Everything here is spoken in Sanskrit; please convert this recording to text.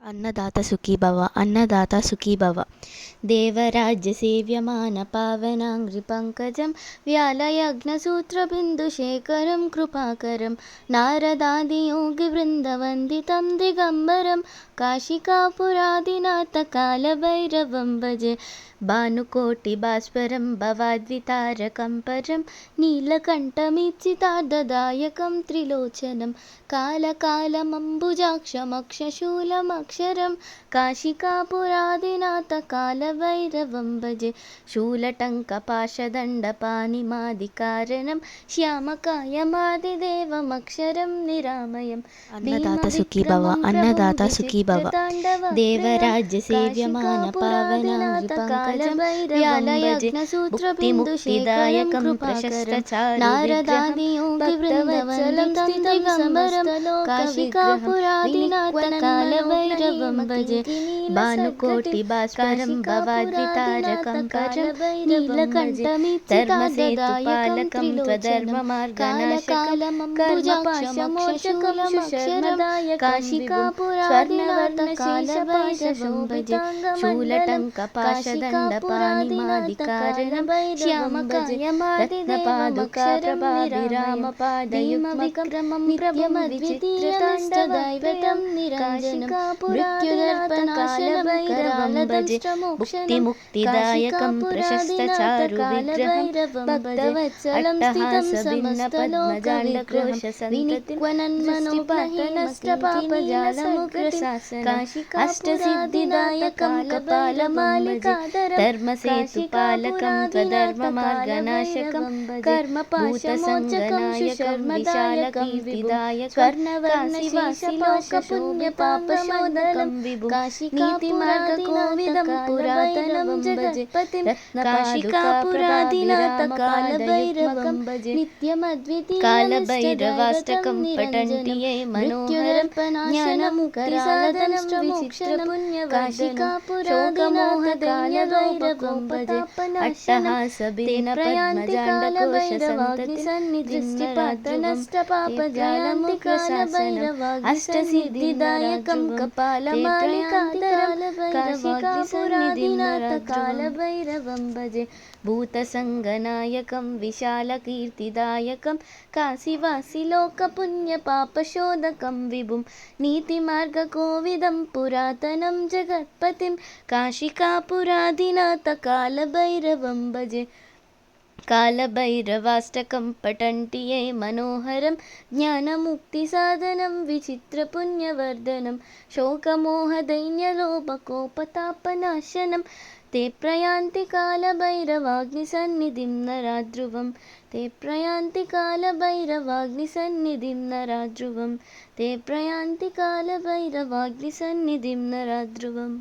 अन्नदाता सुखी भव अन्नदाता सुखी भव। देवराज्यसेव्यमानपावनाङ्घ्रिपङ्कजं व्यालयज्ञसूत्रबिन्दुशेखरं कृपाकरं नारदादियोगिवृन्दवन्दितं दिगम्बरं काशिकापुरादिनाथकालभैरवं भजे। भानुकोटिभास्वरं भवाद्वितारकं परं नीलकण्ठमीप्सितार्थदायकं त्रिलोचनं कालकालमम्बुजाक्षमक्षशूलमक्षरं काशिकापुरादिनाथकालभैरवं भजे। शूलटङ्कपाशदण्डपाणिमादिकारणं श्यामकायमादिदेवमक्षरं निरामयम्। अन्नदाता सुखी भव अन्नदाता सुखी भव। देवराज्यसेव्यमानपावनाङ्घ्रिपङ्कजं व्यालयज्ञसूत्रबिन्दुशेखरं कृपाकरं नारदादियोगिवृन्दवन्दितं दिगम्बरं काशिकापुरादिनाथकालभैरवं भजे। भानुकोटिभास्वरं भवाद्वितारकं परं नीलकण्ठमीप्सितार्थदायकं त्वधर्ममार्गनाशकं कर्मपाशमोचकमक्षरं काशिकापुरादिनाथकालभैरवं भजे। शूलटङ्कपाशदण्डपाणिमादिकारणं श्यामकायमादिदेवमक्षरं नित्यमद्वितीयमष्टदैवतं निरञ्जनं मृत्युदर्पणाशनं मुक्तिमुक्तिदायकं प्रशस्तचारुविग्रहं भक्तवत्सलं स्थितं समस्तलोकविग्रहं विनिक्वनन्मनोपातनष्टपापजालमुग्रशासनं अष्टसिद्धिदायकं कपालमालिकाधरं धर्मसेतुपालकं त्वधर्ममार्गनाशकं कर्मपाशमोचकं विशालकीर्तिदायकं स्वर्णवर्णशेषपाशशोभितापशोधनं नीतिमार्गकोविदं पुरातनं जगत्पतिं काशिकापुरादिनाथकालभैरवं भजे। नित्यमद्वितीयकालभैरवाष्टकं पठन्ति ये मनोहरं ज्ञानमुक्तिसाधनं काशिकापुरादिनाथकालभैरवं भजे। अट्टहासभिन्न पद्मजाण्डकोशसन्ततिं अष्टसिद्धिदायकं कपालमालिकाधरं काशिकापुरादिनाथकालभैरवं भजे। भूतसङ्गनायकं विशालकीर्तिदायकं काशीवासिलोकपुण्यपापशोधकं विभुं नीतिमार्गकोविदं पुरातनं जगत्पतिं काशिकापुरादिनाथकालभैरवं भजे। कालभैरवाष्टकं पठन्ति ये मनोहरं ज्ञानमुक्तिसाधनं विचित्रपुण्यवर्धनं शोकमोहदैन्यलोभकोपतापनाशनं ते प्रयान्ति कालभैरवाग्निसन्निधिं नराध्रुवं ते प्रयान्ति कालभैरवाग्निसन्निधिं नराध्रुवं ते प्रयान्ति कालभैरवाग्निसन्निधिं नराध्रुवम्।